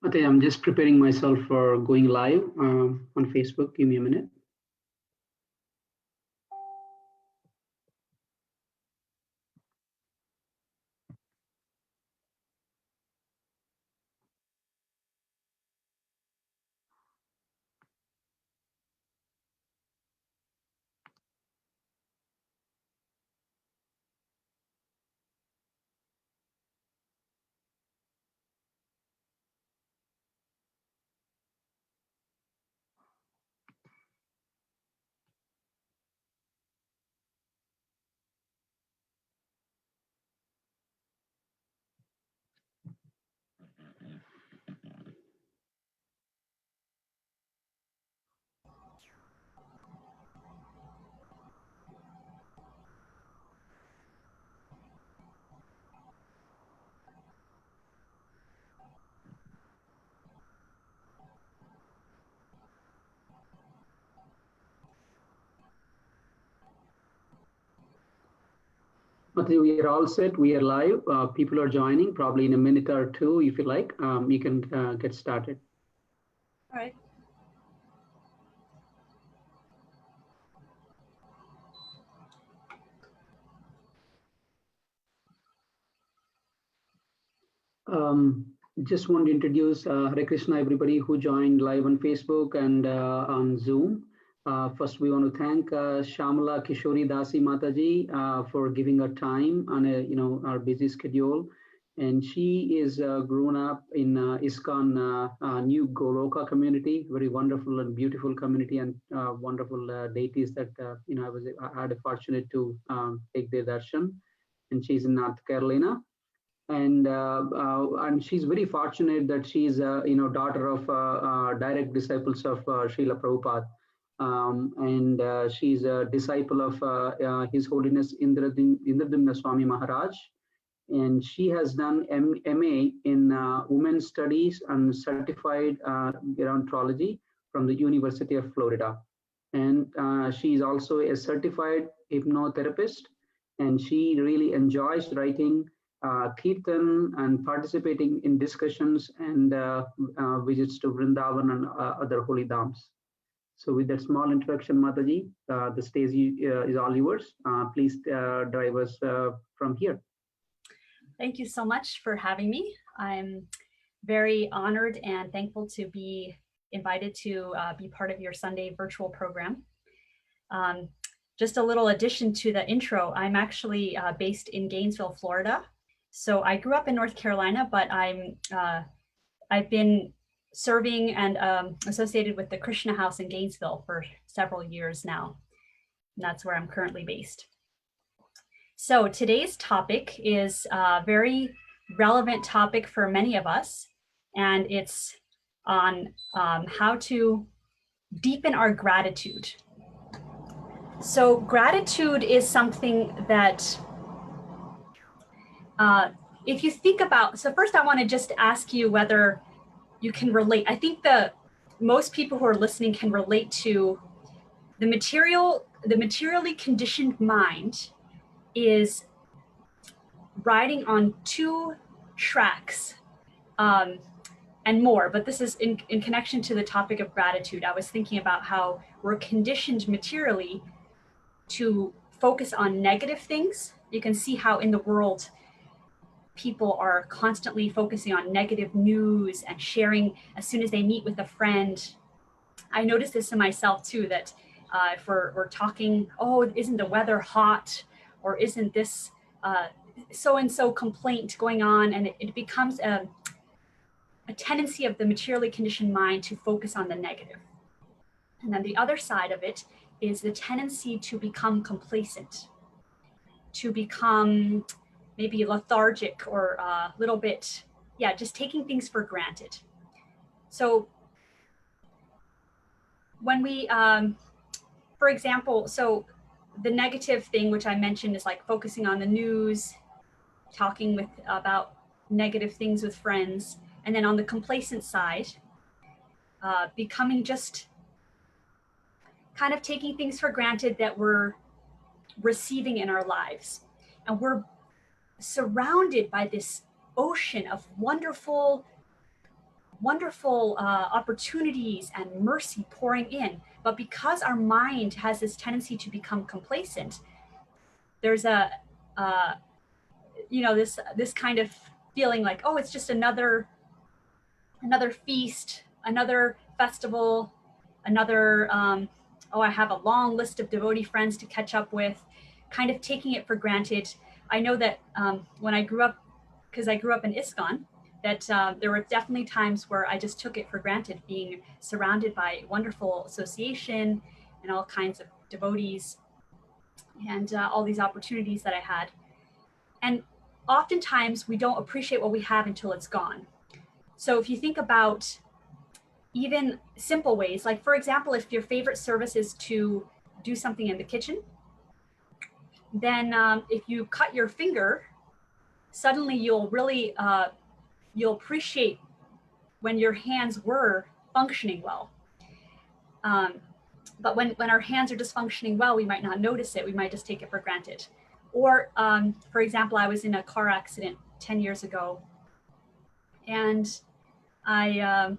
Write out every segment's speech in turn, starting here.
Okay, I'm just preparing myself for going live on Facebook. Give me a minute. Okay, we are all set. We are live. People are joining probably in a minute or two. If you like, you can get started. All right. Just want to introduce Hare Krishna, everybody who joined live on Facebook and on Zoom. First, we want to thank Shyamala, Kishori, Dasi Mataji for giving her time on our busy schedule. And she is grown up in ISKCON New Goloka community, very wonderful and beautiful community, and wonderful deities that I had a fortunate to take their darshan. And she's in North Carolina, and she's very fortunate that she's daughter of direct disciples of Srila Prabhupada, and she's a disciple of His Holiness Indradimna Swami Maharaj, and she has done MA in Women's Studies and certified gerontology from the University of Florida, and she is also a certified hypnotherapist, and she really enjoys writing kirtan and participating in discussions and visits to Vrindavan and other holy dhams. So with that small introduction, Mataji, the stage is all yours. Please drive us from here. Thank you so much for having me. I'm very honored and thankful to be invited to be part of your Sunday virtual program. Just a little addition to the intro, I'm actually based in Gainesville, Florida. So I grew up in North Carolina, but I've been serving and associated with the Krishna House in Gainesville for several years now. And that's where I'm currently based. So today's topic is a very relevant topic for many of us, and it's on how to deepen our gratitude. So gratitude is something that if you think about, so first I want to just ask you whether you can relate. I think most people who are listening can relate to the materially conditioned mind is riding on two tracks and more, but this is in connection to the topic of gratitude. I was thinking about how we're conditioned materially to focus on negative things. You can see how in the world people are constantly focusing on negative news and sharing as soon as they meet with a friend. I noticed this in myself too, that if we're talking, oh, isn't the weather hot, or isn't this so-and-so complaint going on, and it becomes a tendency of the materially conditioned mind to focus on the negative. And then the other side of it is the tendency to become complacent, to become maybe lethargic or a little bit, just taking things for granted. So when we, for example, so the negative thing, which I mentioned, is like focusing on the news, talking about negative things with friends. And then on the complacent side, becoming just kind of taking things for granted that we're receiving in our lives. And we're surrounded by this ocean of wonderful, wonderful opportunities and mercy pouring in. But because our mind has this tendency to become complacent, there's this kind of feeling like, oh, it's just another feast, another festival, another, oh, I have a long list of devotee friends to catch up with, kind of taking it for granted. I know that when I grew up, because I grew up in ISKCON, that there were definitely times where I just took it for granted, being surrounded by wonderful association and all kinds of devotees and all these opportunities that I had. And oftentimes we don't appreciate what we have until it's gone. So if you think about even simple ways, like for example, if your favorite service is to do something in the kitchen, then if you cut your finger, suddenly you'll really, you'll appreciate when your hands were functioning well. But when our hands are just functioning well, we might not notice it. We might just take it for granted. Or for example, I was in a car accident 10 years ago, and I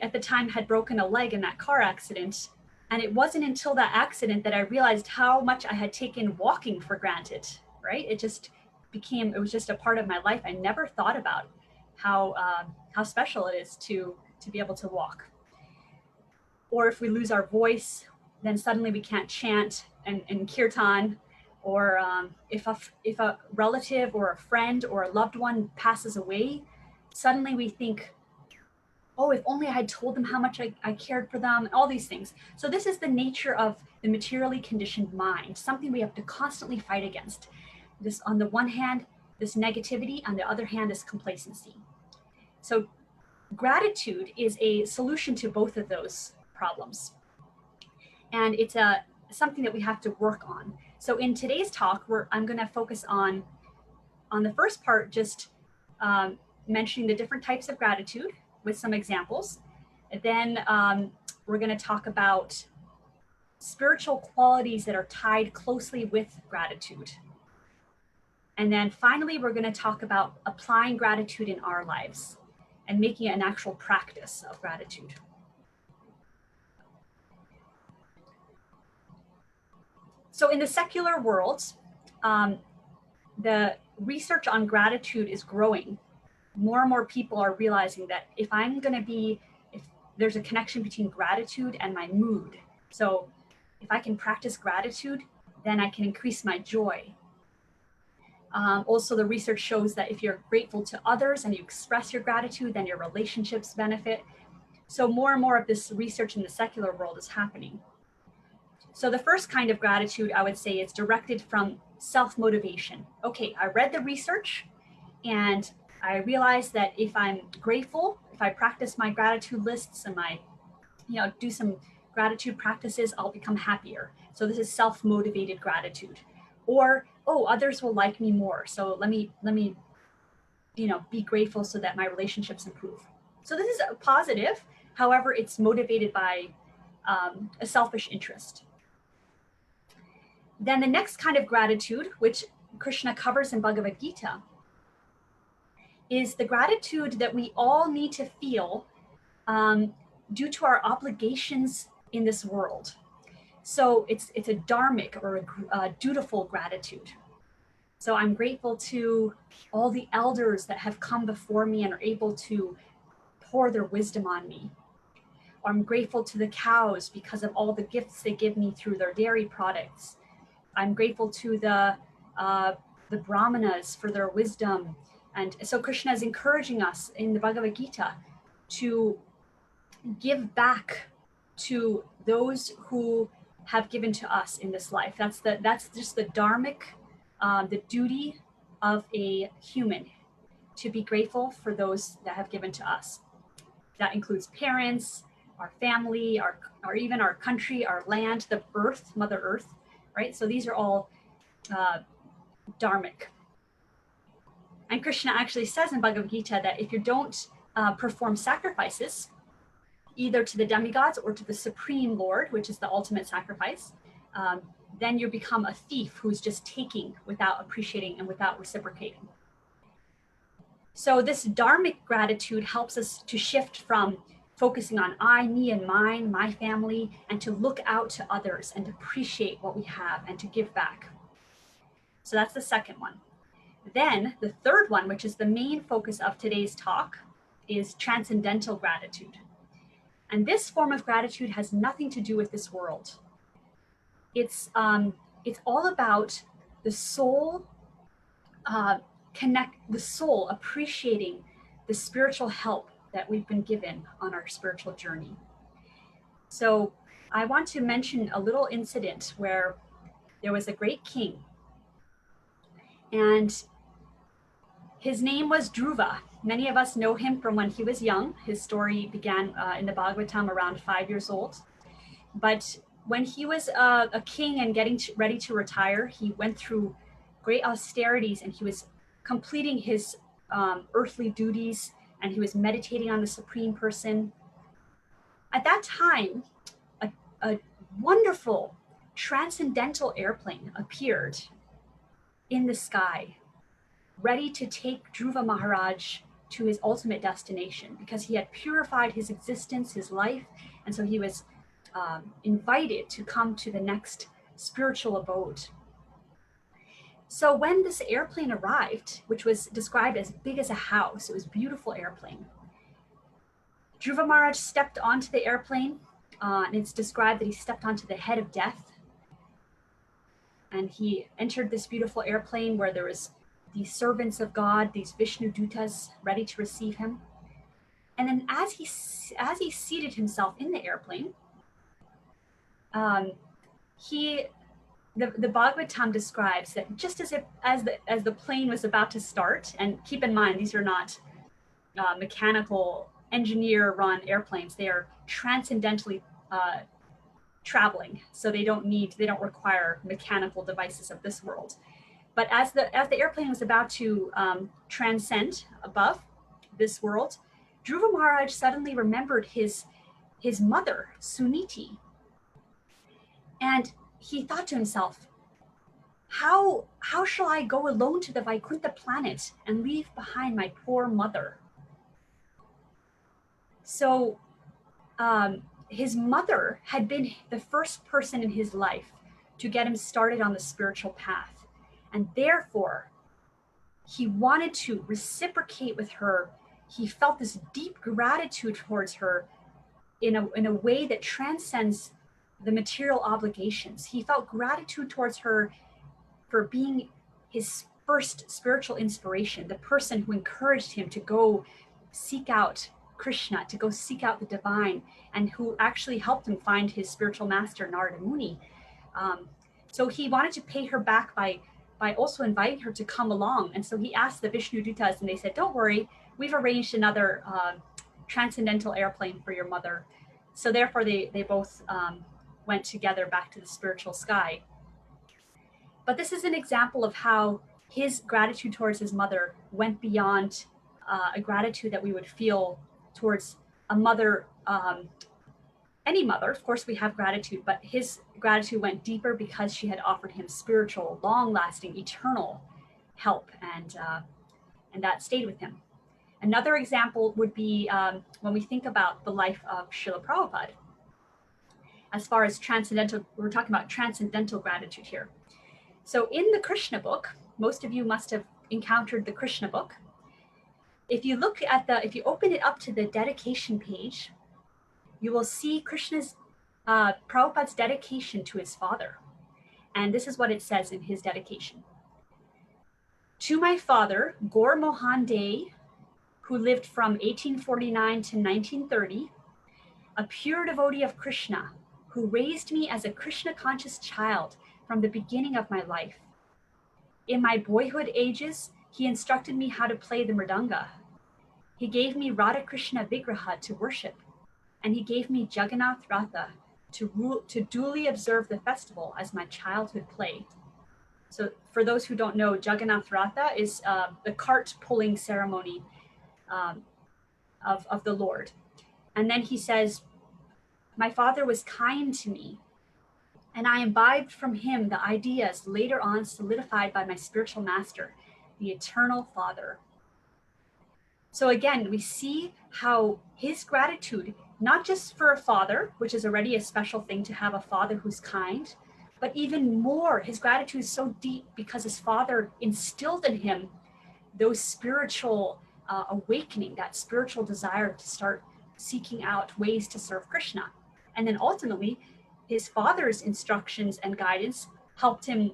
at the time had broken a leg in that car accident. And it wasn't until that accident that I realized how much I had taken walking for granted, right? It was just a part of my life. I never thought about how special it is to be able to walk. Or if we lose our voice, then suddenly we can't chant and kirtan. Or if a relative or a friend or a loved one passes away, suddenly we think, oh, if only I had told them how much I cared for them, all these things. So this is the nature of the materially conditioned mind, something we have to constantly fight against. This, on the one hand, this negativity, on the other hand, this complacency. So gratitude is a solution to both of those problems. And it's something that we have to work on. So in today's talk, I'm going to focus on the first part, just mentioning the different types of gratitude with some examples. And then we're going to talk about spiritual qualities that are tied closely with gratitude. And then finally, we're going to talk about applying gratitude in our lives and making it an actual practice of gratitude. So in the secular world, the research on gratitude is growing. More and more people are realizing that if there's a connection between gratitude and my mood. So if I can practice gratitude, then I can increase my joy. Also, the research shows that if you're grateful to others and you express your gratitude, then your relationships benefit. So more and more of this research in the secular world is happening. So the first kind of gratitude, I would say, is directed from self-motivation. Okay, I read the research and I realized that if I'm grateful, if I practice my gratitude lists and do some gratitude practices, I'll become happier. So this is self-motivated gratitude. Or, oh, others will like me more. So let me be grateful so that my relationships improve. So this is a positive. However, it's motivated by a selfish interest. Then the next kind of gratitude, which Krishna covers in Bhagavad Gita, is the gratitude that we all need to feel due to our obligations in this world. So it's a dharmic or a dutiful gratitude. So I'm grateful to all the elders that have come before me and are able to pour their wisdom on me. Or I'm grateful to the cows because of all the gifts they give me through their dairy products. I'm grateful to the brahmanas for their wisdom. And so Krishna is encouraging us in the Bhagavad Gita to give back to those who have given to us in this life. That's just the dharmic, the duty of a human, to be grateful for those that have given to us. That includes parents, our family, our even our country, our land, the earth, Mother Earth, right? So these are all dharmic. And Krishna actually says in Bhagavad Gita that if you don't perform sacrifices, either to the demigods or to the Supreme Lord, which is the ultimate sacrifice, then you become a thief who's just taking without appreciating and without reciprocating. So this dharmic gratitude helps us to shift from focusing on I, me, and mine, my family, and to look out to others and appreciate what we have and to give back. So that's the second one. Then the third one, which is the main focus of today's talk, is transcendental gratitude. And this form of gratitude has nothing to do with this world. It's all about the soul, the soul appreciating the spiritual help that we've been given on our spiritual journey. So I want to mention a little incident where there was a great king, and his name was Dhruva. Many of us know him from when he was young. His story began in the Bhagavatam around 5 years old. But when he was a king and getting ready to retire, he went through great austerities and he was completing his earthly duties, and he was meditating on the Supreme Person. At that time, a wonderful transcendental airplane appeared in the sky, ready to take Dhruva Maharaj to his ultimate destination, because he had purified his existence, his life, and so he was invited to come to the next spiritual abode. So when this airplane arrived, which was described as big as a house, it was a beautiful airplane, Dhruva Maharaj stepped onto the airplane, and it's described that he stepped onto the head of death, and he entered this beautiful airplane where there was these servants of God, these Vishnu Dutas, ready to receive him. And then as he seated himself in the airplane, the Bhagavatam describes that just as the plane was about to start, and keep in mind these are not mechanical engineer-run airplanes; they are transcendentally traveling, so they don't require mechanical devices of this world. But as the airplane was about to transcend above this world, Dhruva Maharaj suddenly remembered his mother, Suniti. And he thought to himself, how shall I go alone to the Vaikuntha planet and leave behind my poor mother? So his mother had been the first person in his life to get him started on the spiritual path. And therefore, he wanted to reciprocate with her. He felt this deep gratitude towards her in a way that transcends the material obligations. He felt gratitude towards her for being his first spiritual inspiration, the person who encouraged him to go seek out Krishna, to go seek out the divine, and who actually helped him find his spiritual master, Narada Muni. So he wanted to pay her back by also inviting her to come along. And so he asked the Vishnu Dutas, and they said, don't worry, we've arranged another transcendental airplane for your mother. So therefore they both went together back to the spiritual sky. But this is an example of how his gratitude towards his mother went beyond a gratitude that we would feel towards a mother, any mother. Of course we have gratitude, but his gratitude went deeper because she had offered him spiritual, long-lasting, eternal help, and that stayed with him. Another example would be when we think about the life of Srila Prabhupada. As far as transcendental, we're talking about transcendental gratitude here. So in the Krishna book, most of you must have encountered the Krishna book. If you look at if you open it up to the dedication page, you will see Prabhupada's dedication to his father. And this is what it says in his dedication. To my father, Gaur Mohan Dey, who lived from 1849 to 1930, a pure devotee of Krishna, who raised me as a Krishna-conscious child from the beginning of my life. In my boyhood ages, he instructed me how to play the mridanga. He gave me Radha Krishna Vigraha to worship, and he gave me Jagannath Ratha to duly observe the festival as my childhood play. So for those who don't know, Jagannath Ratha is the cart pulling ceremony of the Lord. And then he says, my father was kind to me, and I imbibed from him the ideas later on solidified by my spiritual master, the Eternal Father. So again, we see how his gratitude, not just for a father, which is already a special thing to have a father who's kind, but even more, his gratitude is so deep because his father instilled in him those spiritual awakening, that spiritual desire to start seeking out ways to serve Krishna. And then ultimately, his father's instructions and guidance helped him,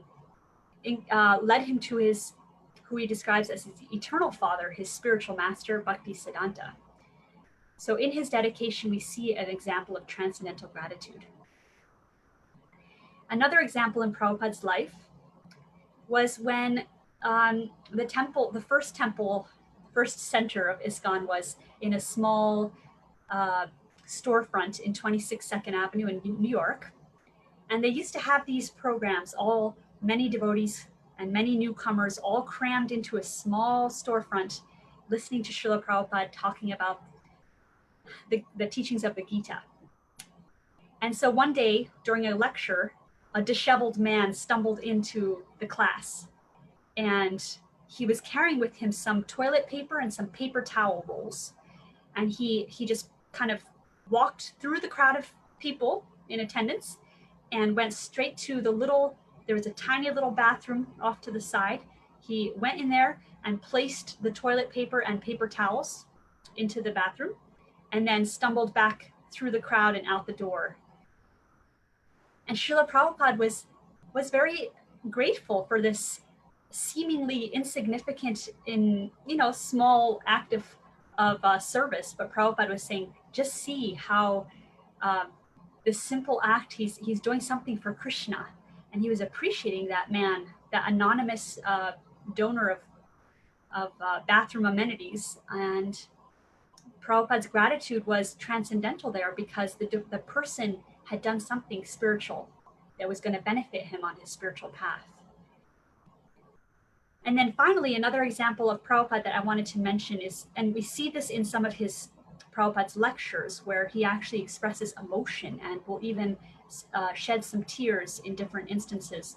led him to his, who he describes as his eternal father, his spiritual master, Bhakti Siddhanta. So in his dedication, we see an example of transcendental gratitude. Another example in Prabhupada's life was when the temple, the first center of ISKCON was in a small storefront in 26 Second Avenue in New York. And they used to have these programs, many devotees and many newcomers all crammed into a small storefront, listening to Srila Prabhupada talking about the teachings of the Gita. And so one day during a lecture, a disheveled man stumbled into the class, and he was carrying with him some toilet paper and some paper towel rolls. And he just kind of walked through the crowd of people in attendance and went straight to there was a tiny little bathroom off to the side. He went in there and placed the toilet paper and paper towels into the bathroom, and then stumbled back through the crowd and out the door. And Srila Prabhupada was very grateful for this seemingly insignificant small act of service. But Prabhupada was saying, just see how this simple act, he's doing something for Krishna. And he was appreciating that man, that anonymous donor of bathroom amenities. And Prabhupada's gratitude was transcendental there because the person had done something spiritual that was going to benefit him on his spiritual path. And then finally, another example of Prabhupada that I wanted to mention is, and we see this in some of his Prabhupada's lectures, where he actually expresses emotion and will even shed some tears in different instances.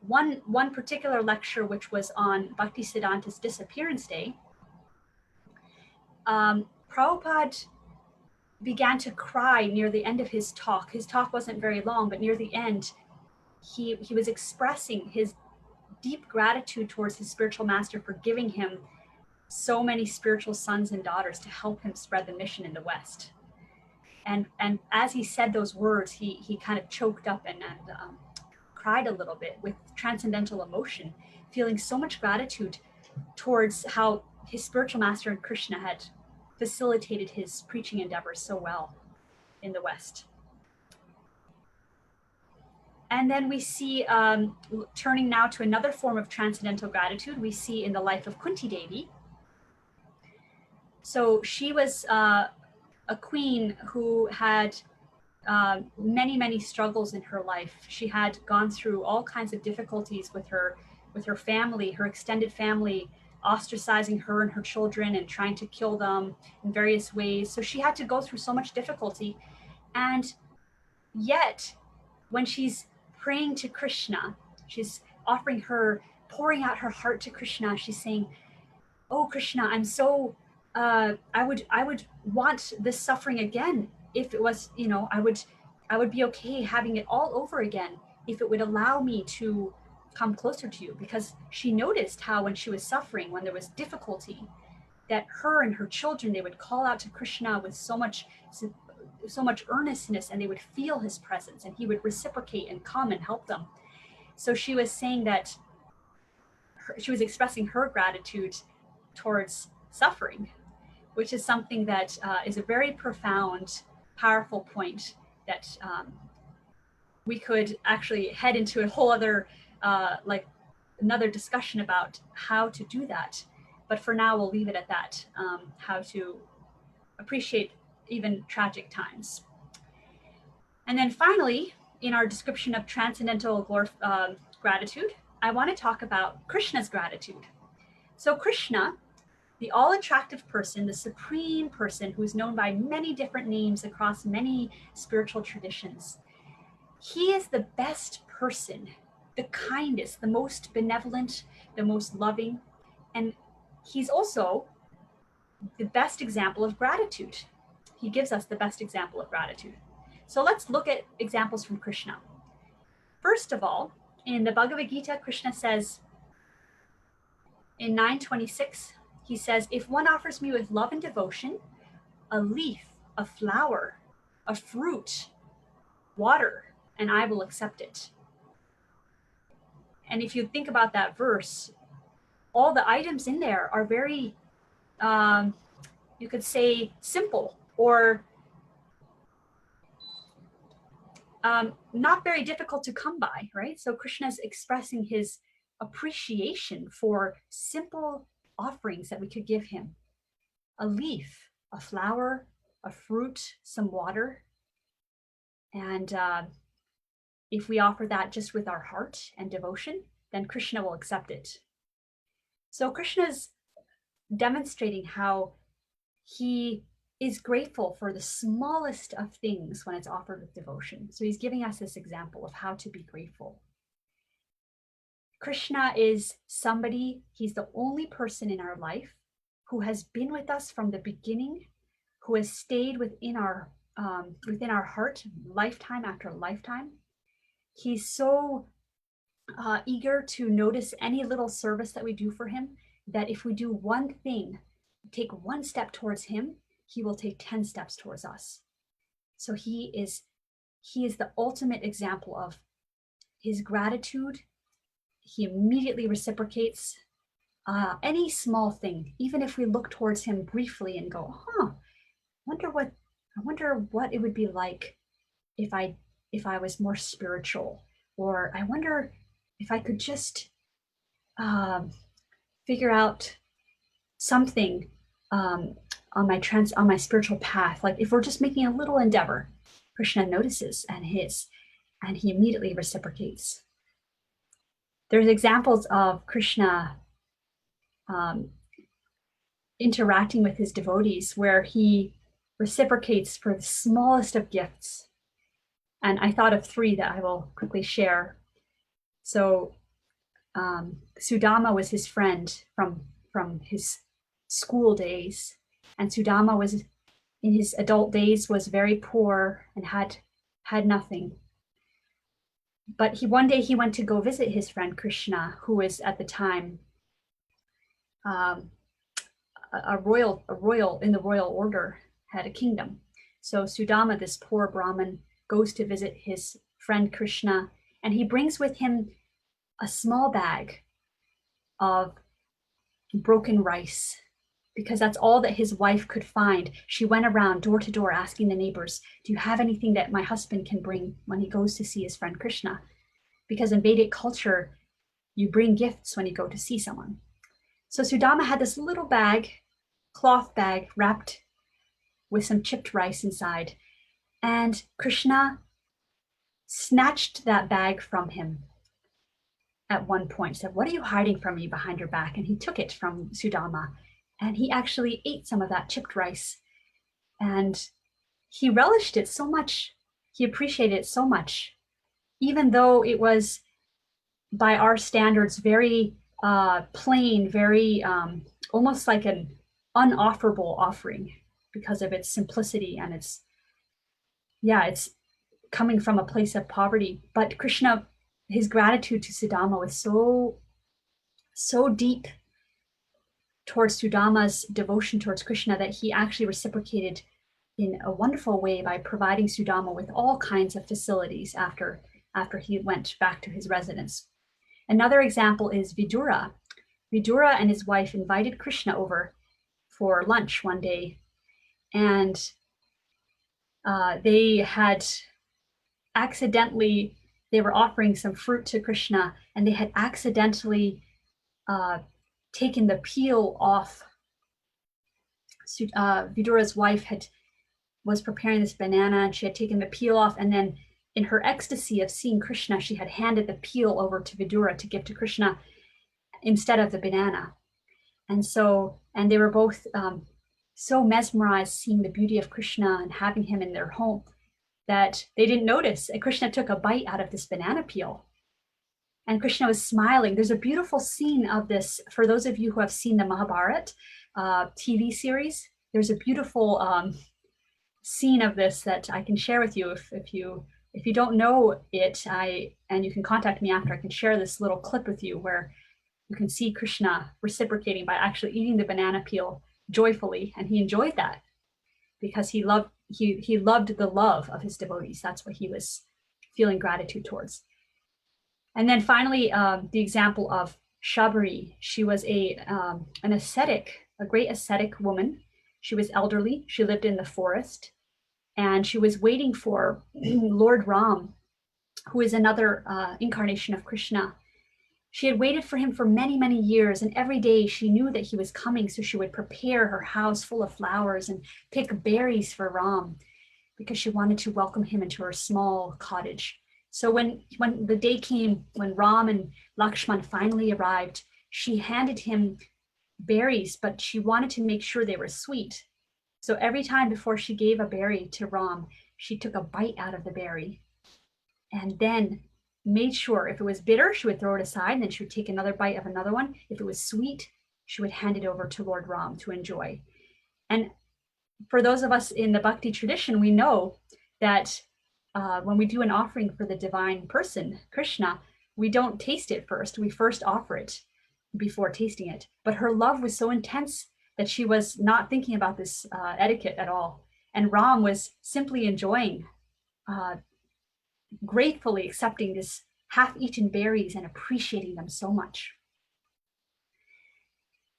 One particular lecture, which was on Bhakti Siddhanta's disappearance day, Prabhupada began to cry near the end of his talk. His talk wasn't very long, but near the end, he was expressing his deep gratitude towards his spiritual master for giving him so many spiritual sons and daughters to help him spread the mission in the West. And as he said those words, he kind of choked up and cried a little bit with transcendental emotion, feeling so much gratitude towards how his spiritual master and Krishna had facilitated his preaching endeavors so well in the West. And then we see, turning now to another form of transcendental gratitude, we see in the life of Kunti Devi. So she was a queen who had many, many struggles in her life. She had gone through all kinds of difficulties with her family, her extended family, ostracizing her and her children and trying to kill them in various ways. So she had to go through so much difficulty. And yet, when she's praying to Krishna, she's pouring out her heart to Krishna. She's saying, "Oh Krishna, I'm so, I would want this suffering again if it was, I would be okay having it all over again if it would allow me to come closer to you." Because she noticed how when she was suffering, when there was difficulty, that her and her children, they would call out to Krishna with so much earnestness, and they would feel his presence, and he would reciprocate and come and help them. So she was saying that she was expressing her gratitude towards suffering, which is something that is a very profound, powerful point that we could actually head into a whole other, another discussion about how to do that. But for now, we'll leave it at that, how to appreciate even tragic times. And then finally, in our description of transcendental gratitude, I want to talk about Krishna's gratitude. So Krishna, the all-attractive person, the supreme person who is known by many different names across many spiritual traditions, he is the best person, the kindest, the most benevolent, the most loving. And he's also the best example of gratitude. He gives us the best example of gratitude. So let's look at examples from Krishna. First of all, in the Bhagavad Gita, Krishna says in 9:26, he says, if one offers me with love and devotion, a leaf, a flower, a fruit, water, and I will accept it. And if you think about that verse, all the items in there are very, you could say, simple or not very difficult to come by, right? So Krishna is expressing his appreciation for simple offerings that we could give him. A leaf, a flower, a fruit, some water. And if we offer that just with our heart and devotion, then Krishna will accept it. So Krishna's demonstrating how he is grateful for the smallest of things when it's offered with devotion. So he's giving us this example of how to be grateful. Krishna is somebody, he's the only person in our life who has been with us from the beginning, who has stayed within our heart lifetime after lifetime. He's so eager to notice any little service that we do for him, that if we do one thing, take one step towards him, he will take 10 steps towards us. So he is the ultimate example of his gratitude. He immediately reciprocates any small thing, even if we look towards him briefly and go, I wonder what it would be like if I was more spiritual, or I wonder if I could just figure out something on my spiritual path. Like if we're just making a little endeavor, Krishna notices and he immediately reciprocates. There's examples of Krishna interacting with his devotees where he reciprocates for the smallest of gifts. And I thought of 3 that I will quickly share. So Sudama was his friend from his school days, and Sudama was in his adult days was very poor and had nothing. But one day he went to go visit his friend Krishna, who was at the time a royal in the royal order, had a kingdom. So Sudama, this poor Brahmin, goes to visit his friend Krishna, and he brings with him a small bag of broken rice, because that's all that his wife could find. She went around door to door asking the neighbors, do you have anything that my husband can bring when he goes to see his friend Krishna? Because in Vedic culture, you bring gifts when you go to see someone. So Sudama had this little bag, cloth bag, wrapped with some chipped rice inside. And Krishna snatched that bag from him at one point, said, what are you hiding from me behind your back? And he took it from Sudama, and he actually ate some of that chipped rice. And he relished it so much. He appreciated it so much, even though it was, by our standards, very plain, very almost like an unofferable offering because of its simplicity and it's coming from a place of poverty. But Krishna, his gratitude to Sudama was so deep towards Sudama's devotion towards Krishna that he actually reciprocated in a wonderful way by providing Sudama with all kinds of facilities after he went back to his residence. Another example is Vidura. Vidura and his wife invited Krishna over for lunch one day, and they were offering some fruit to Krishna, and they had accidentally taken the peel off. Vidura's wife was preparing this banana, and she had taken the peel off, and then in her ecstasy of seeing Krishna, she had handed the peel over to Vidura to give to Krishna instead of the banana. And they were both so mesmerized seeing the beauty of Krishna and having him in their home that they didn't notice. And Krishna took a bite out of this banana peel. and Krishna was smiling. There's a beautiful scene of this for those of you who have seen the Mahabharata TV series. There's a beautiful scene of this that I can share with you. If you don't know it, and you can contact me after, I can share this little clip with you where you can see Krishna reciprocating by actually eating the banana peel joyfully, and he enjoyed that because he loved the love of his devotees. That's what he was feeling gratitude towards. And then finally, the example of Shabari. She was an ascetic, a great ascetic woman. She was elderly. She lived in the forest, and she was waiting for Lord Ram, who is another incarnation of Krishna. She had waited for him for many, many years, and every day she knew that he was coming, so she would prepare her house full of flowers and pick berries for Ram because she wanted to welcome him into her small cottage. So when the day came, when Ram and Lakshman finally arrived, she handed him berries, but she wanted to make sure they were sweet. So every time before she gave a berry to Ram, she took a bite out of the berry and then made sure if it was bitter, she would throw it aside, and then she would take another bite of another one. If it was sweet, she would hand it over to Lord Ram to enjoy. And for those of us in the Bhakti tradition, we know that when we do an offering for the divine person, Krishna, we don't taste it first. We first offer it before tasting it. But her love was so intense that she was not thinking about this etiquette at all. And Ram was simply enjoying, gratefully accepting this half-eaten berries and appreciating them so much.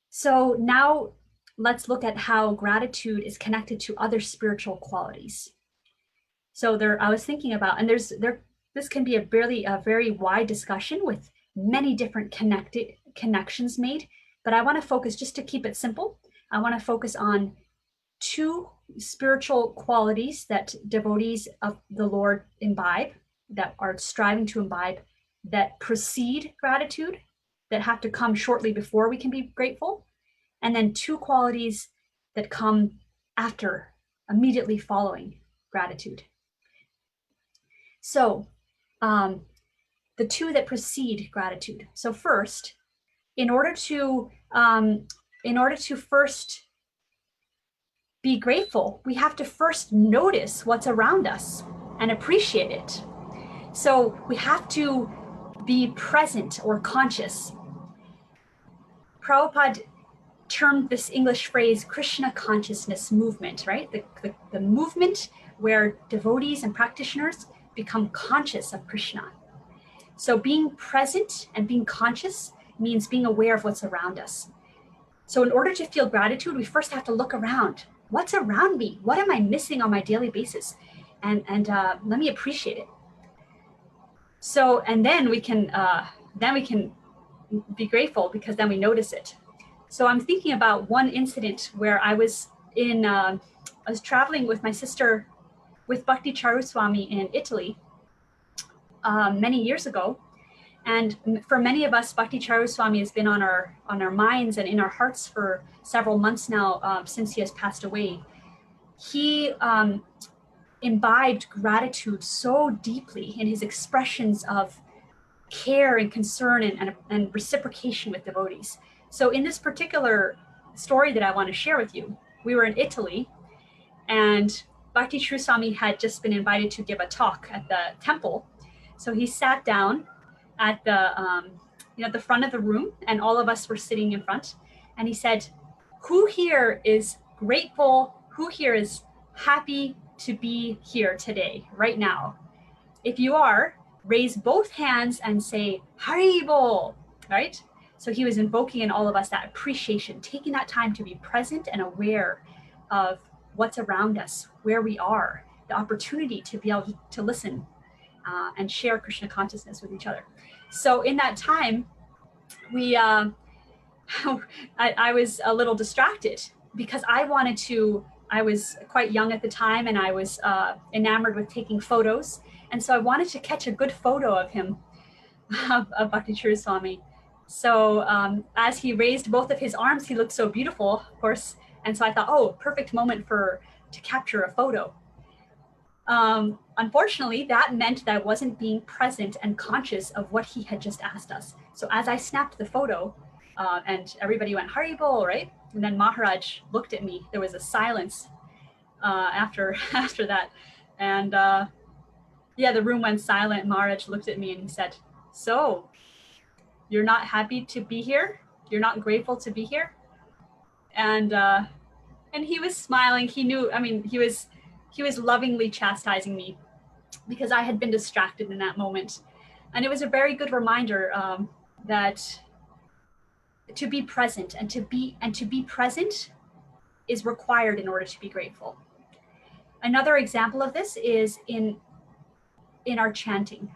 So now let's look at how gratitude is connected to other spiritual qualities. So I was thinking about, and this can be a very wide discussion with many different connections made, but I want to focus, just to keep it simple, I want to focus on two spiritual qualities that devotees of the Lord imbibe, that are striving to imbibe, that precede gratitude, that have to come shortly before we can be grateful, and then two qualities that come after, immediately following gratitude. So the two that precede gratitude. So first, in order to first be grateful, we have to first notice what's around us and appreciate it. So we have to be present or conscious. Prabhupada termed this English phrase Krishna consciousness movement, right? The movement where devotees and practitioners become conscious of Krishna. So being present and being conscious means being aware of what's around us. So in order to feel gratitude, we first have to look around. What's around me? What am I missing on my daily basis? And let me appreciate it. So, and then we can be grateful, because then we notice it. So I'm thinking about one incident where I was traveling with my sister with Bhakti Charuswami in Italy many years ago. And for many of us, Bhakti Charuswami has been on our minds and in our hearts for several months now, since he has passed away. He imbibed gratitude so deeply in his expressions of care and concern and reciprocation with devotees. So in this particular story that I want to share with you, we were in Italy, and Bhakti Charuswami had just been invited to give a talk at the temple. So he sat down at the front of the room, and all of us were sitting in front. And he said, "Who here is grateful? Who here is happy to be here today, right now? If you are, raise both hands and say Haribol," right? So he was invoking in all of us that appreciation, taking that time to be present and aware of what's around us, where we are, the opportunity to be able to listen and share Krishna consciousness with each other. So in that time, I was a little distracted because I was quite young at the time, and I was enamored with taking photos. And so I wanted to catch a good photo of him, of Bhakti Charuswami. So as he raised both of his arms, he looked so beautiful, of course. And so I thought, oh, perfect moment to capture a photo. Unfortunately, that meant that I wasn't being present and conscious of what he had just asked us. So as I snapped the photo, and everybody went Haribol, right? And then Maharaj looked at me. There was a silence after that, and yeah, the room went silent. Maharaj looked at me and he said, "So, you're not happy to be here? You're not grateful to be here?" And he was smiling. He knew. I mean, he was lovingly chastising me because I had been distracted in that moment, and it was a very good reminder that to be present and to be present is required in order to be grateful. Another example of this is in our chanting.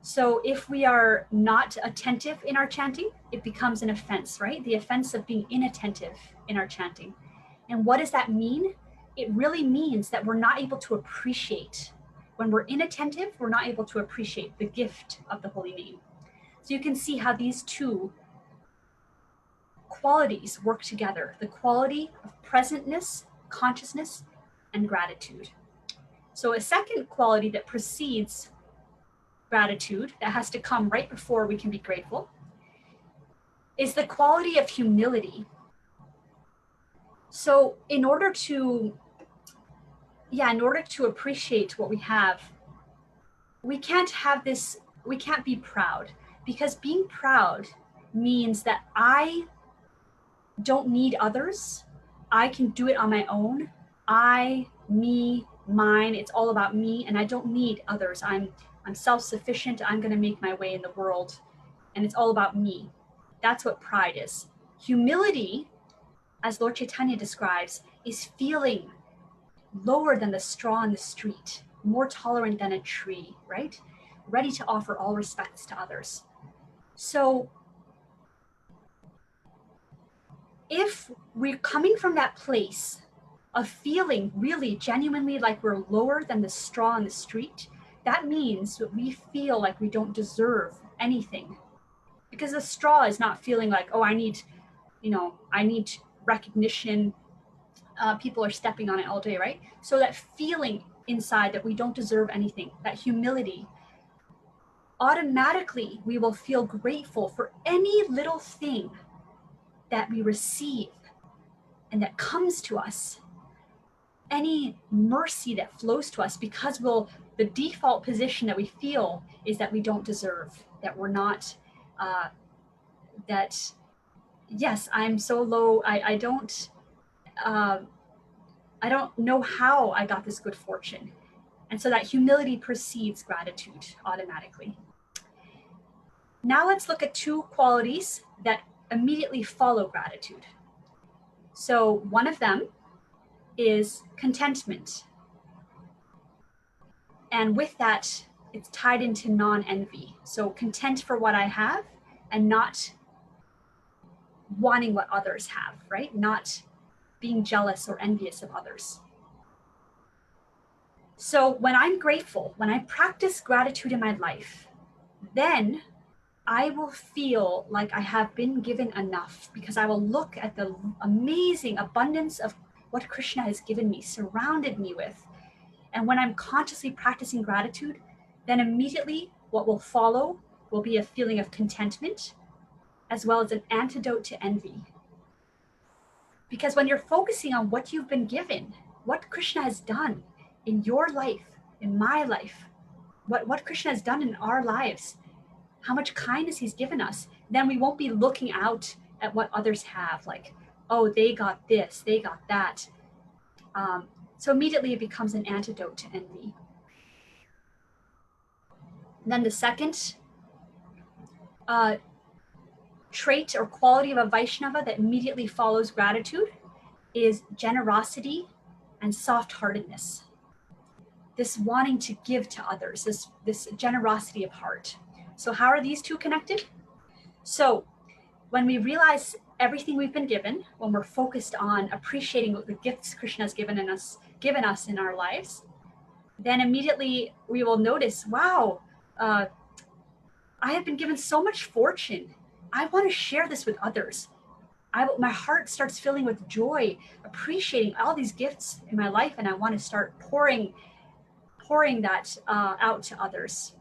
So if we are not attentive in our chanting, it becomes an offense, right? The offense of being inattentive in our chanting. And what does that mean? It really means that we're not able to appreciate. When we're inattentive, we're not able to appreciate the gift of the holy name. So you can see how these two qualities work together, the quality of presentness, consciousness, and gratitude. So a second quality that precedes gratitude, that has to come right before we can be grateful, is the quality of humility. So in order to appreciate what we have, we can't be proud, because being proud means that I don't need others. I can do it on my own. I, me, mine, it's all about me, and I don't need others. I'm self-sufficient. I'm going to make my way in the world, and it's all about me. That's what pride is. Humility, as Lord Chaitanya describes, is feeling lower than the straw in the street, more tolerant than a tree, right? Ready to offer all respects to others. So if we're coming from that place of feeling really genuinely like we're lower than the straw in the street, that means that we feel like we don't deserve anything. Because the straw is not feeling like, oh, I need recognition. People are stepping on it all day, right? So that feeling inside that we don't deserve anything, that humility, automatically we will feel grateful for any little thing that we receive and that comes to us, any mercy that flows to us, because the default position that we feel is that we don't deserve, that we're not, that, yes, I'm so low, I don't know how I got this good fortune. And so that humility precedes gratitude automatically. Now let's look at two qualities that immediately follow gratitude. So one of them is contentment. And with that, it's tied into non-envy. So content for what I have and not wanting what others have, right? Not being jealous or envious of others. So when I'm grateful, when I practice gratitude in my life, then I will feel like I have been given enough, because I will look at the amazing abundance of what Krishna has given me, surrounded me with. And when I'm consciously practicing gratitude, then immediately what will follow will be a feeling of contentment, as well as an antidote to envy. Because when you're focusing on what you've been given, what Krishna has done in your life, in my life, what Krishna has done in our lives, how much kindness he's given us, then we won't be looking out at what others have, like, oh, they got this, they got that. So immediately it becomes an antidote to envy. And then the second trait or quality of a Vaishnava that immediately follows gratitude is generosity and soft-heartedness. This wanting to give to others, this generosity of heart. So how are these two connected? So when we realize everything we've been given, when we're focused on appreciating the gifts Krishna has given us in our lives, then immediately we will notice, wow, I have been given so much fortune. I want to share this with others. My heart starts filling with joy, appreciating all these gifts in my life, and I want to start pouring pouring that out to others.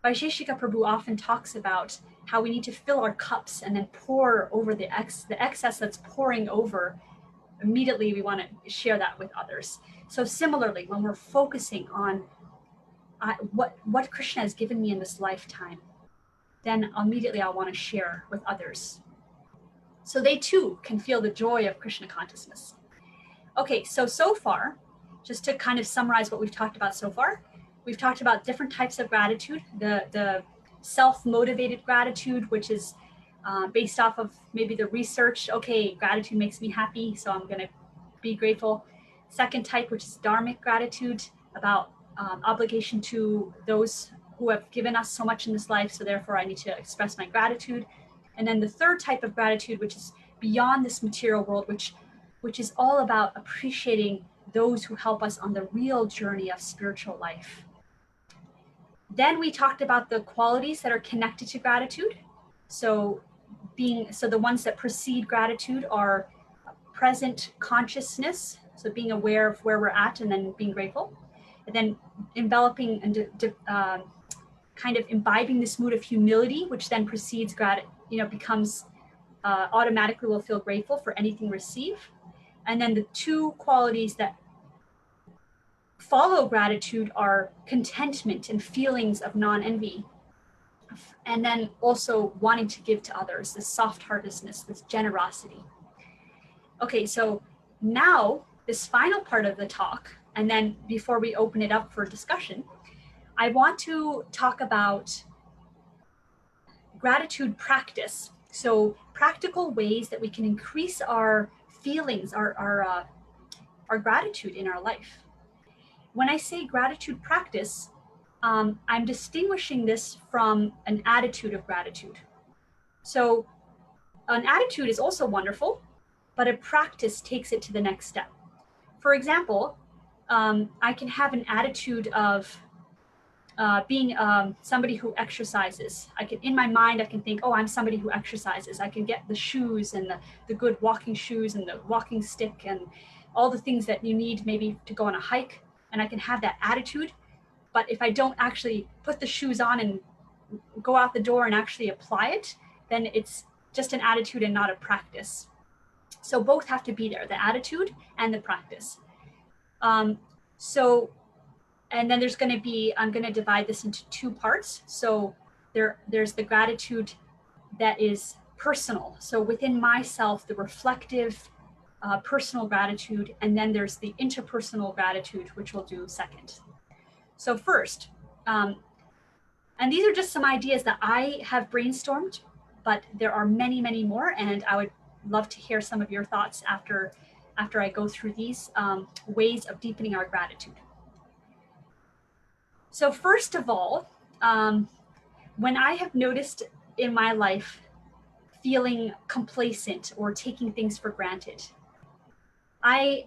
Vaisheshika Prabhu often talks about how we need to fill our cups and then pour over the excess that's pouring over. Immediately, we want to share that with others. So similarly, when we're focusing on what Krishna has given me in this lifetime, then immediately I want to share with others. So they too can feel the joy of Krishna consciousness. Okay, so far, just to kind of summarize what we've talked about so far, we've talked about different types of gratitude, the self-motivated gratitude, which is based off of maybe the research. Okay, gratitude makes me happy, so I'm going to be grateful. Second type, which is dharmic gratitude, about obligation to those who have given us so much in this life, so therefore I need to express my gratitude. And then the third type of gratitude, which is beyond this material world, which is all about appreciating those who help us on the real journey of spiritual life. Then we talked about the qualities that are connected to gratitude. So the ones that precede gratitude are present consciousness, so being aware of where we're at and then being grateful. And then enveloping and kind of imbibing this mood of humility, which then precedes becomes automatically will feel grateful for anything received. And then the two qualities that follow gratitude are contentment and feelings of non-envy. And then also wanting to give to others, this soft-heartedness, this generosity. Okay, so now this final part of the talk, and then before we open it up for discussion, I want to talk about gratitude practice. So practical ways that we can increase our feelings, our gratitude in our life. When I say gratitude practice, I'm distinguishing this from an attitude of gratitude. So an attitude is also wonderful, but a practice takes it to the next step. For example, I can have an attitude of being somebody who exercises. In my mind, I can think, oh, I'm somebody who exercises. I can get the shoes and the good walking shoes and the walking stick and all the things that you need maybe to go on a hike. And I can have that attitude. But if I don't actually put the shoes on and go out the door and actually apply it, then it's just an attitude and not a practice. So both have to be there, the attitude and the practice. And then there's going to be, I'm going to divide this into two parts. So there's the gratitude that is personal. So within myself, the reflective, personal gratitude, and then there's the interpersonal gratitude, which we'll do second. So first, and these are just some ideas that I have brainstormed, but there are many, many more, and I would love to hear some of your thoughts after I go through these ways of deepening our gratitude. So first of all, when I have noticed in my life feeling complacent or taking things for granted, I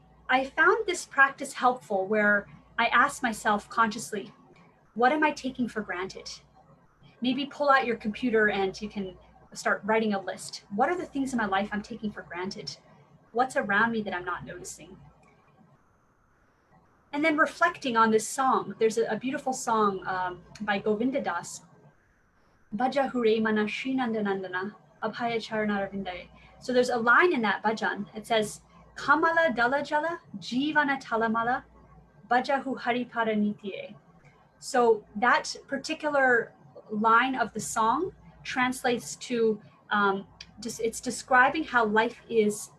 found this practice helpful where I ask myself consciously, what am I taking for granted? Maybe pull out your computer and you can start writing a list. What are the things in my life I'm taking for granted? What's around me that I'm not noticing? And then reflecting on this song. There's a beautiful song by Govinda Das. Bhaja Hure Mana Srinandanandana Abhaya Charanaravindaye. So there's a line in that bhajan. It says, Kamala Dalajala Jivana Talamala Bhajahu Haripara Nitye. So that particular line of the song translates to, it's describing how life is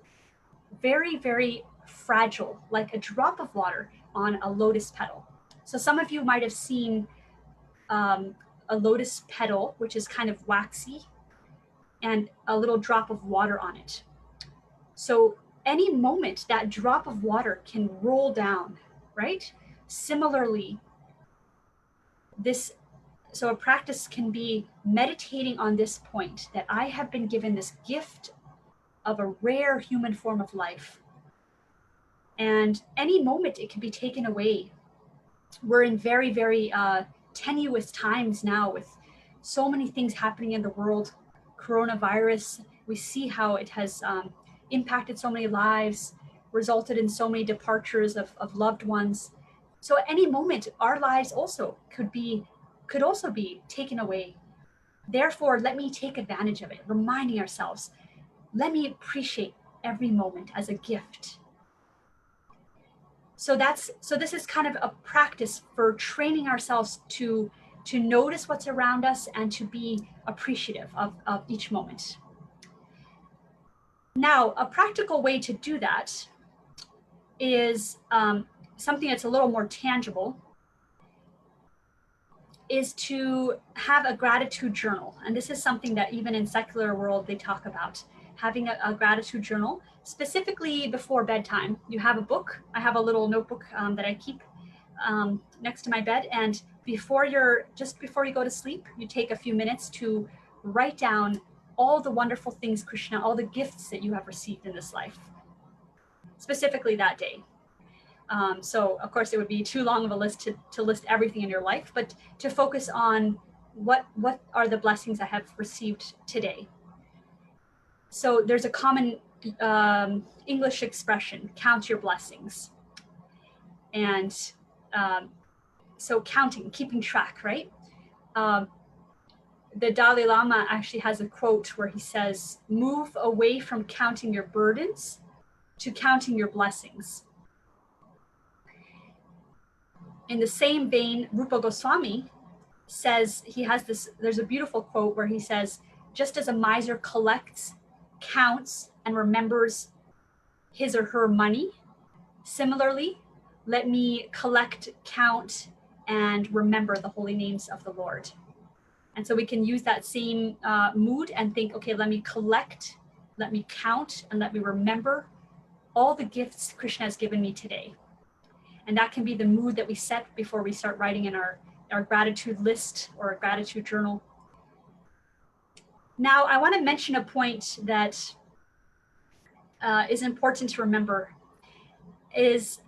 very, very fragile, like a drop of water on a lotus petal. So some of you might have seen a lotus petal, which is kind of waxy, and a little drop of water on it. So any moment that drop of water can roll down, right? Similarly, so a practice can be meditating on this point, that I have been given this gift of a rare human form of life. And any moment it can be taken away. We're in very, very tenuous times now with so many things happening in the world. Coronavirus, we see how it has impacted so many lives, resulted in so many departures of loved ones. So at any moment, our lives also could also be taken away. Therefore, let me take advantage of it, reminding ourselves, let me appreciate every moment as a gift. So this is kind of a practice for training ourselves to notice what's around us and to be appreciative of each moment. Now, a practical way to do that is something that's a little more tangible, is to have a gratitude journal. And this is something that even in secular world, they talk about, having a gratitude journal, specifically before bedtime. You have a book. I have a little notebook that I keep next to my bed. And just before you go to sleep, you take a few minutes to write down all the wonderful things, Krishna, all the gifts that you have received in this life, specifically that day. So of course it would be too long of a list to list everything in your life, but to focus on what are the blessings I have received today. So there's a common English expression, count your blessings. And so counting, keeping track, right? The Dalai Lama actually has a quote where he says, move away from counting your burdens to counting your blessings. In the same vein, Rupa Goswami says, there's a beautiful quote where he says, just as a miser collects, counts, and remembers his or her money, similarly, let me collect, count, and remember the holy names of the Lord. And so we can use that same mood and think, okay, let me collect, let me count, and let me remember all the gifts Krishna has given me today. And that can be the mood that we set before we start writing in our gratitude list or a gratitude journal. Now, I want to mention a point that is important to remember is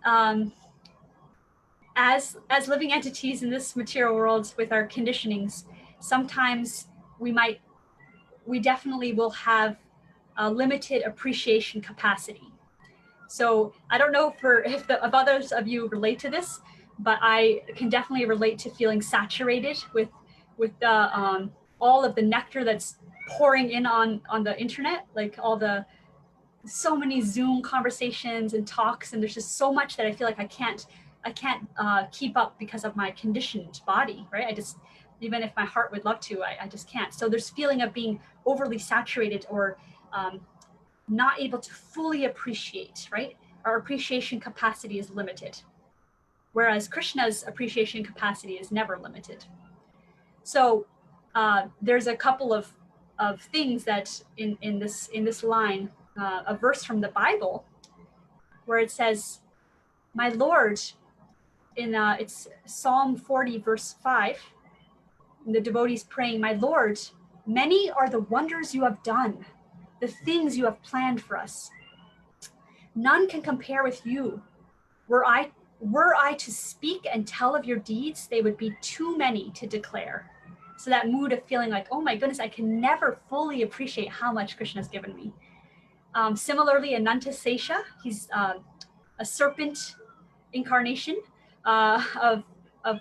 as living entities in this material world with our conditionings, sometimes we definitely will have a limited appreciation capacity. So I don't know if others of you relate to this, but I can definitely relate to feeling saturated with all of the nectar that's pouring in on the internet, like so many Zoom conversations and talks, and there's just so much that I feel like I can't keep up because of my conditioned body, right? Even if my heart would love to, I just can't. So there's feeling of being overly saturated or not able to fully appreciate, right? Our appreciation capacity is limited, whereas Krishna's appreciation capacity is never limited. So there's a couple of things that in this line, a verse from the Bible, where it says, "My Lord," it's Psalm 40 verse 5. And the devotees praying, "My Lord, many are the wonders you have done, the things you have planned for us. None can compare with you. Were I to speak and tell of your deeds, they would be too many to declare." So that mood of feeling like, oh my goodness, I can never fully appreciate how much Krishna has given me. Similarly, Ananta Sesha, he's a serpent incarnation of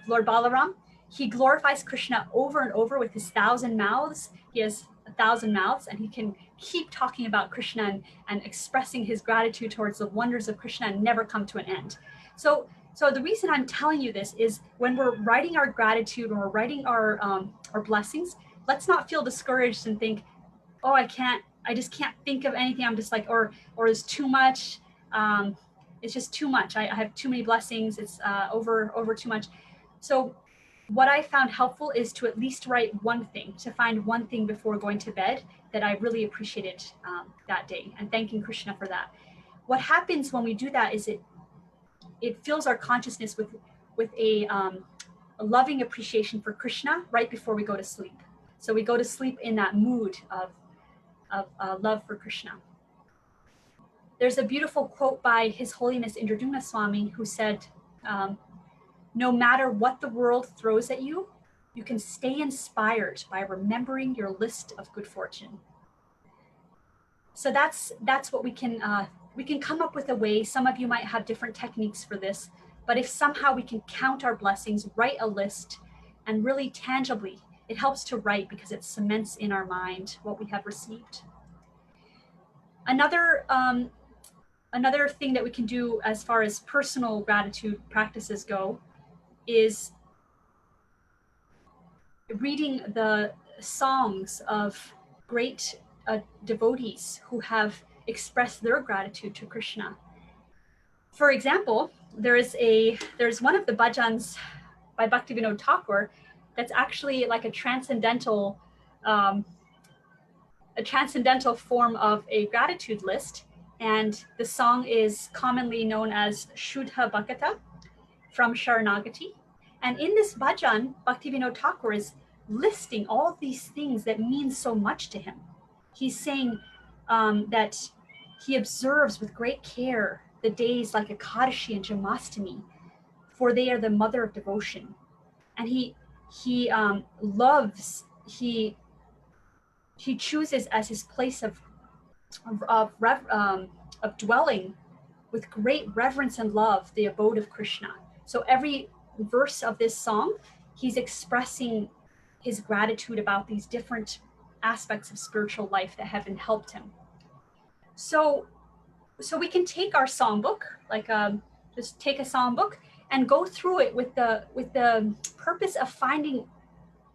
Lord Balaram. He glorifies Krishna over and over with his 1,000 mouths. He has 1,000 mouths, and he can keep talking about Krishna and expressing his gratitude towards the wonders of Krishna and never come to an end. So the reason I'm telling you this is when we're writing our gratitude or we're writing our blessings, let's not feel discouraged and think, oh, I just can't think of anything. I'm just like, or it's too much. It's just too much. I have too many blessings. It's over too much. So what I found helpful is to at least write one thing, to find one thing before going to bed that I really appreciated that day, and thanking Krishna for that. What happens when we do that is it fills our consciousness with a loving appreciation for Krishna right before we go to sleep. So we go to sleep in that mood of love for Krishna. There's a beautiful quote by His Holiness Indradumna Swami, who said, no matter what the world throws at you, you can stay inspired by remembering your list of good fortune. So that's what we can come up with a way. Some of you might have different techniques for this, But if somehow we can count our blessings, write a list, and really tangibly, it helps to write because it cements in our mind what we have received. Another thing that we can do as far as personal gratitude practices go is reading the songs of great devotees who have expressed their gratitude to Krishna. For example, there's one of the bhajans by Bhaktivinoda Thakur that's actually like a transcendental form of a gratitude list, and the song is commonly known as Shuddha Bhakata from Sharanagati. And in this bhajan, Bhaktivinoda Thakur is listing all of these things that mean so much to him. He's saying that he observes with great care the days like Ekadashi and Janmashtami, for they are the mother of devotion. And he chooses as his place of dwelling with great reverence and love the abode of Krishna. So every verse of this song, he's expressing his gratitude about these different aspects of spiritual life that have helped him. So we can take our songbook, like just take a songbook and go through it with the purpose of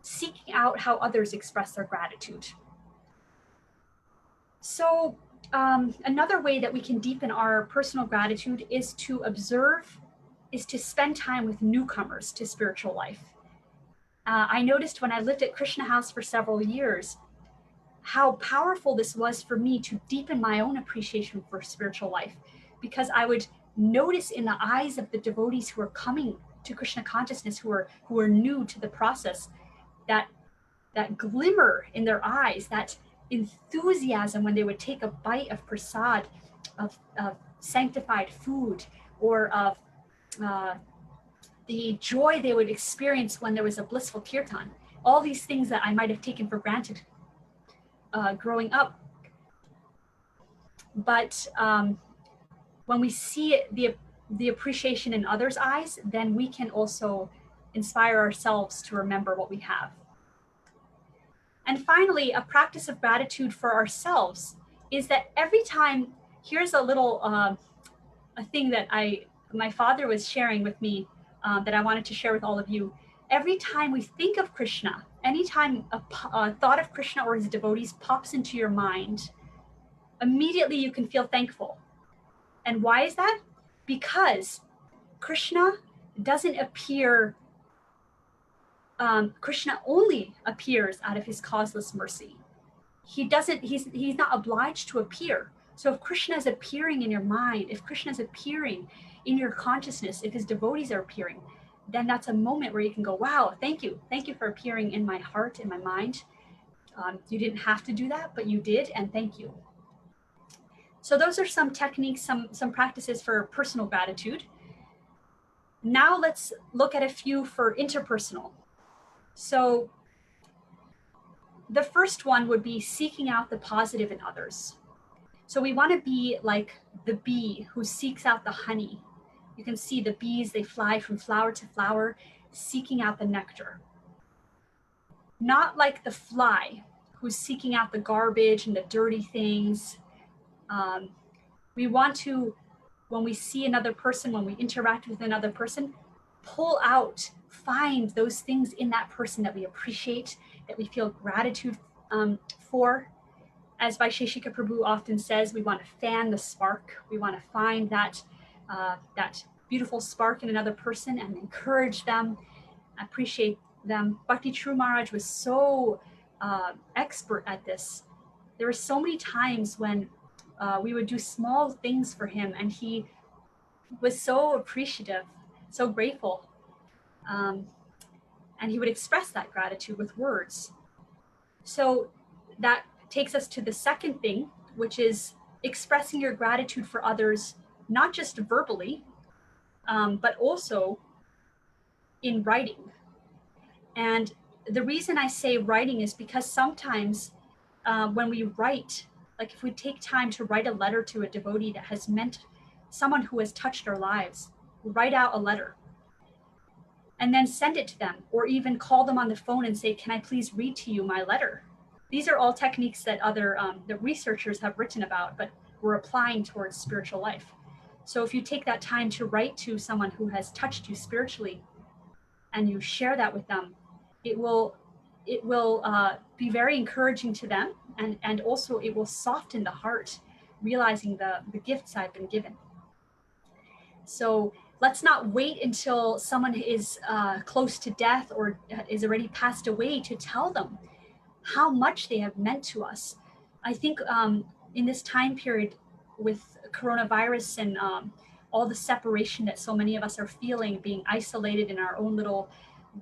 seeking out how others express their gratitude. So another way that we can deepen our personal gratitude is to spend time with newcomers to spiritual life. I noticed when I lived at Krishna House for several years, how powerful this was for me to deepen my own appreciation for spiritual life, because I would notice in the eyes of the devotees who are coming to Krishna consciousness, who are new to the process, that glimmer in their eyes, that enthusiasm when they would take a bite of prasad, of sanctified food, or of the joy they would experience when there was a blissful kirtan. All these things that I might have taken for granted growing up. But when we see the appreciation in others' eyes, then we can also inspire ourselves to remember what we have. And finally, a practice of gratitude for ourselves is that every time, here's a little a thing that my father was sharing with me that I wanted to share with all of you. Every time we think of Krishna, anytime a thought of Krishna or his devotees pops into your mind, immediately you can feel thankful. And why is that? Because Krishna doesn't appear, Krishna only appears out of his causeless mercy. He's not obliged to appear. So if Krishna is appearing in your mind, if Krishna is appearing in your consciousness, if his devotees are appearing, then that's a moment where you can go, wow, thank you for appearing in my heart, in my mind. You didn't have to do that, but you did, and thank you. So those are some techniques, some practices for personal gratitude. Now let's look at a few for interpersonal. So the first one would be seeking out the positive in others. So we want to be like the bee who seeks out the honey. You can see the bees, they fly from flower to flower, seeking out the nectar. Not like the fly who's seeking out the garbage and the dirty things. We want to, when we see another person, when we interact with another person, pull out, find those things in that person that we appreciate, that we feel gratitude for. As Vaisheshika Prabhu often says, we want to fan the spark. We want to find that beautiful spark in another person and encourage them, appreciate them. Bhakti True Maharaj was so expert at this. There were so many times when we would do small things for him, and he was so appreciative, so grateful. And he would express that gratitude with words. So that takes us to the second thing, which is expressing your gratitude for others, not just verbally, but also in writing. And the reason I say writing is because sometimes when we write, like if we take time to write a letter to a devotee that has meant someone who has touched our lives, write out a letter and then send it to them, or even call them on the phone and say, can I please read to you my letter? These are all techniques that other the researchers have written about, but we're applying towards spiritual life. So if you take that time to write to someone who has touched you spiritually and you share that with them, it will be very encouraging to them, and also it will soften the heart, realizing the gifts I've been given. So let's not wait until someone is close to death or is already passed away to tell them how much they have meant to us. I think in this time period with coronavirus and all the separation that so many of us are feeling, being isolated in our own little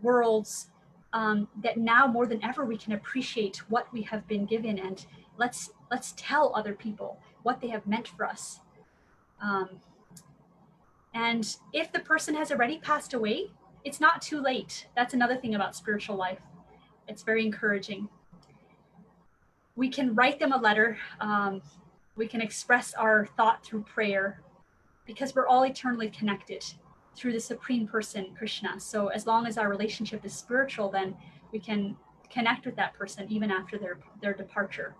worlds, that now more than ever we can appreciate what we have been given, and let's tell other people what they have meant for us. And if the person has already passed away, it's not too late. That's another thing about spiritual life. It's very encouraging. We can write them a letter. We can express our thought through prayer, because we're all eternally connected through the Supreme Person, Krishna. So as long as our relationship is spiritual, then we can connect with that person even after their departure.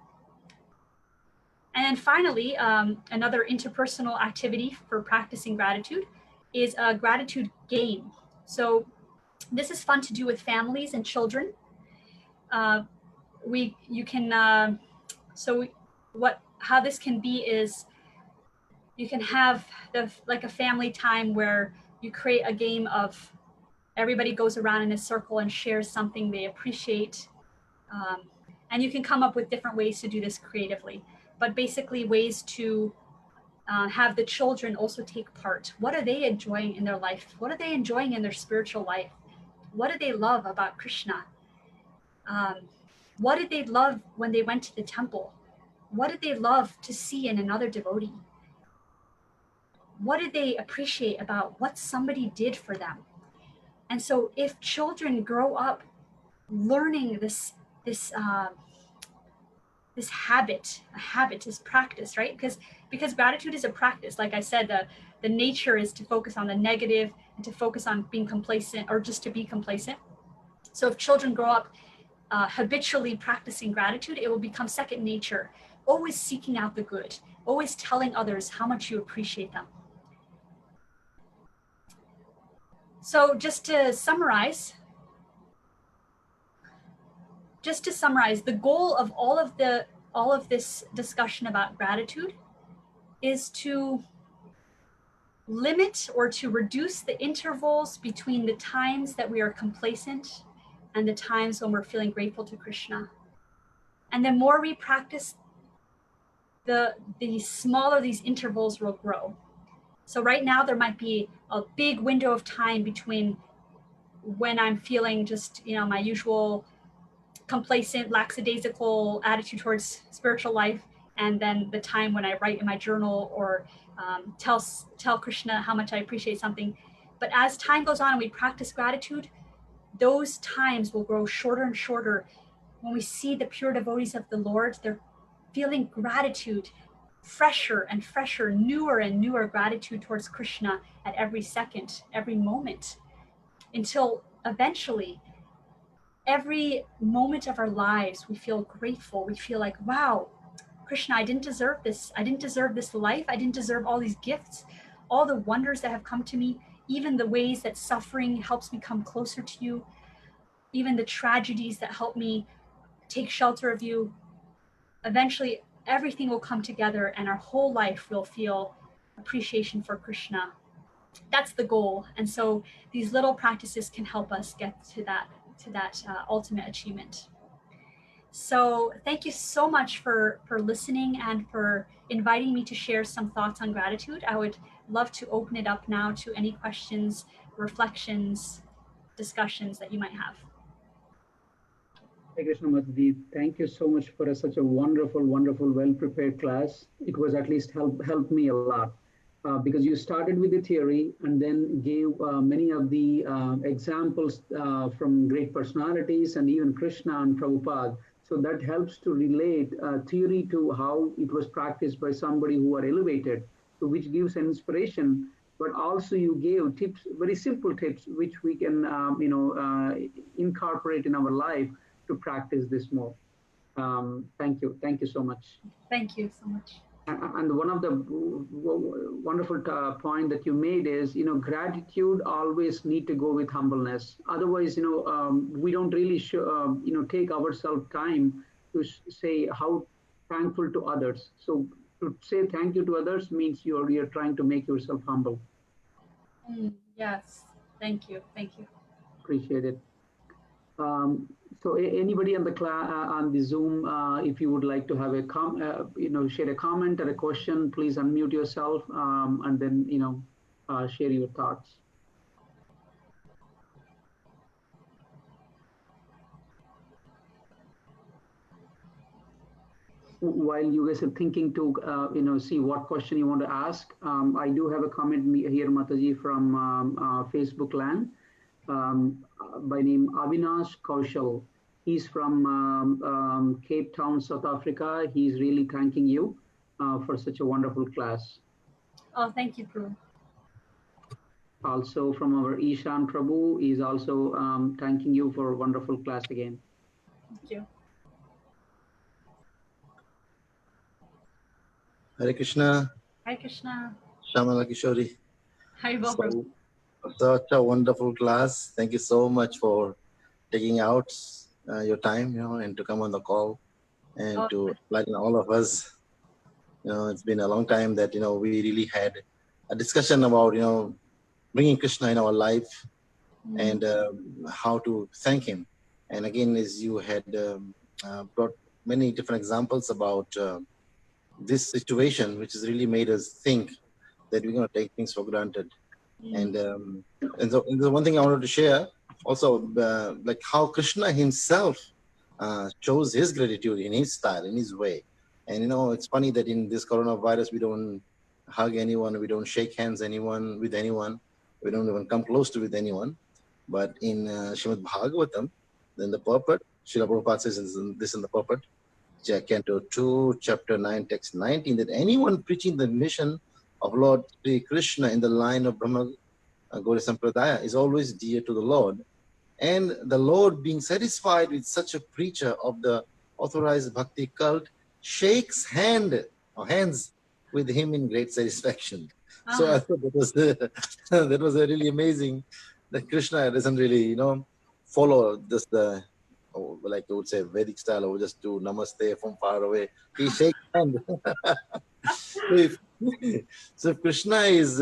And then finally, another interpersonal activity for practicing gratitude is a gratitude game. So this is fun to do with families and children. How this can be is you can have like a family time where you create a game of everybody goes around in a circle and shares something they appreciate. And you can come up with different ways to do this creatively, but basically ways to have the children also take part. What are they enjoying in their life? What are they enjoying in their spiritual life? What do they love about Krishna? What did they love when they went to the temple? What did they love to see in another devotee? What did they appreciate about what somebody did for them? And so if children grow up learning this habit, this practice, right? Because gratitude is a practice. Like I said, the nature is to focus on the negative and to focus on being complacent or just to be complacent. So if children grow up habitually practicing gratitude, it will become second nature, always seeking out the good, always telling others how much you appreciate them. So just to summarize, the goal of all of this discussion about gratitude is to limit or to reduce the intervals between the times that we are complacent and the times when we're feeling grateful to Krishna. And the more we practice, the smaller these intervals will grow. So right now there might be a big window of time between when I'm feeling just, my usual complacent, lackadaisical attitude towards spiritual life, and then the time when I write in my journal or tell Krishna how much I appreciate something. But as time goes on and we practice gratitude, those times will grow shorter and shorter. When we see the pure devotees of the Lord, they're feeling gratitude, fresher and fresher, newer and newer gratitude towards Krishna at every second, every moment, until eventually every moment of our lives we feel grateful. We feel like, wow, Krishna, I didn't deserve this. I didn't deserve this life. I didn't deserve all these gifts, all the wonders that have come to me, even the ways that suffering helps me come closer to you, even the tragedies that help me take shelter of you. Eventually, everything will come together and our whole life will feel appreciation for Krishna. That's the goal. And so these little practices can help us get to that ultimate achievement. So thank you so much for listening and for inviting me to share some thoughts on gratitude. I would love to open it up now to any questions, reflections, discussions that you might have. Hey Krishna Mataji, thank you so much for such a wonderful, well-prepared class. It was at least helped me a lot because you started with the theory and then gave many of the examples from great personalities and even Krishna and Prabhupada. So that helps to relate theory to how it was practiced by somebody who are elevated, so which gives an inspiration but also you gave tips, very simple tips, which we can, incorporate in our life to practice this more. Thank you. Thank you so much. Thank you so much. And one of the wonderful point that you made is, gratitude always need to go with humbleness. Otherwise, we don't really take ourselves time to say how thankful to others. So to say thank you to others means you're trying to make yourself humble. Yes. Thank you. Thank you. Appreciate it. So anybody on the on the Zoom, if you would like to have a share a comment or a question, please unmute yourself, and then share your thoughts. While you guys are thinking to see what question you want to ask, I do have a comment here, Mataji, from Facebook land, by name Avinash Kaushal. He's from Cape Town, South Africa. He's really thanking you for such a wonderful class. Oh, thank you, Prabhu. Also from our Ishan Prabhu, he's also thanking you for a wonderful class again. Thank you. Hare Krishna. Hare Krishna. Shyamala, Kishori. Hare Prabhu. Such a wonderful class. Thank you so much for taking out your time, and to come on the call and to enlighten all of us. It's been a long time that, we really had a discussion about, bringing Krishna in our life and how to thank him. And again, as you had brought many different examples about this situation, which has really made us think that we're going to take things for granted. And so the one thing I wanted to share also, like how Krishna himself shows his gratitude in his style, in his way. And it's funny that in this coronavirus, we don't hug anyone, we don't shake hands with anyone, we don't even come close to with anyone. But in Srimad Bhagavatam, then the purport, Srila Prabhupada says this in the purport, Canto 2, Chapter 9, Text 19, that anyone preaching the mission of Lord Sri Krishna in the line of Brahma Gauri Sampradaya is always dear to the Lord. And the Lord, being satisfied with such a preacher of the authorized bhakti cult, shakes hands with him in great satisfaction. So I thought that was that was really amazing. That Krishna doesn't really, follow just the, like I would say, Vedic style, or just do namaste from far away. He shakes hands. So if Krishna is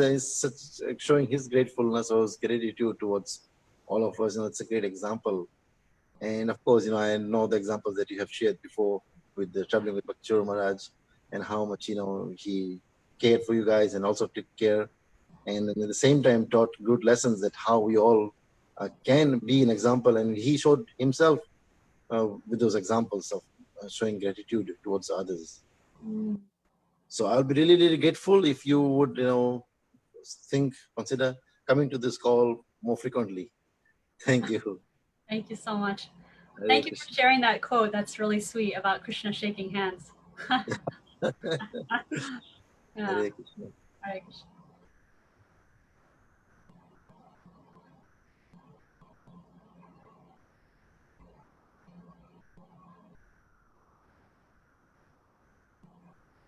showing his gratefulness or his gratitude towards all of us, it's a great example. And of course, I know the examples that you have shared before with the traveling with Bhakti Maharaj, and how much, he cared for you guys and also took care. And at the same time taught good lessons that how we all can be an example. And he showed himself with those examples of showing gratitude towards others. So I'll be really, really grateful if you would, consider coming to this call more frequently. Thank you. Thank you so much. Thank you for sharing that quote. That's really sweet about Krishna shaking hands. Yeah. Hare Krishna. Hare Krishna.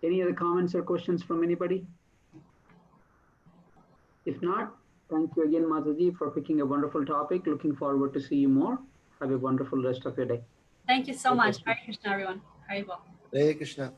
Any other comments or questions from anybody? If not, thank you again, Mataji, for picking a wonderful topic. Looking forward to see you more. Have a wonderful rest of your day. Thank you so much. Hare Krishna, everyone. Hare Krishna. Hare Krishna.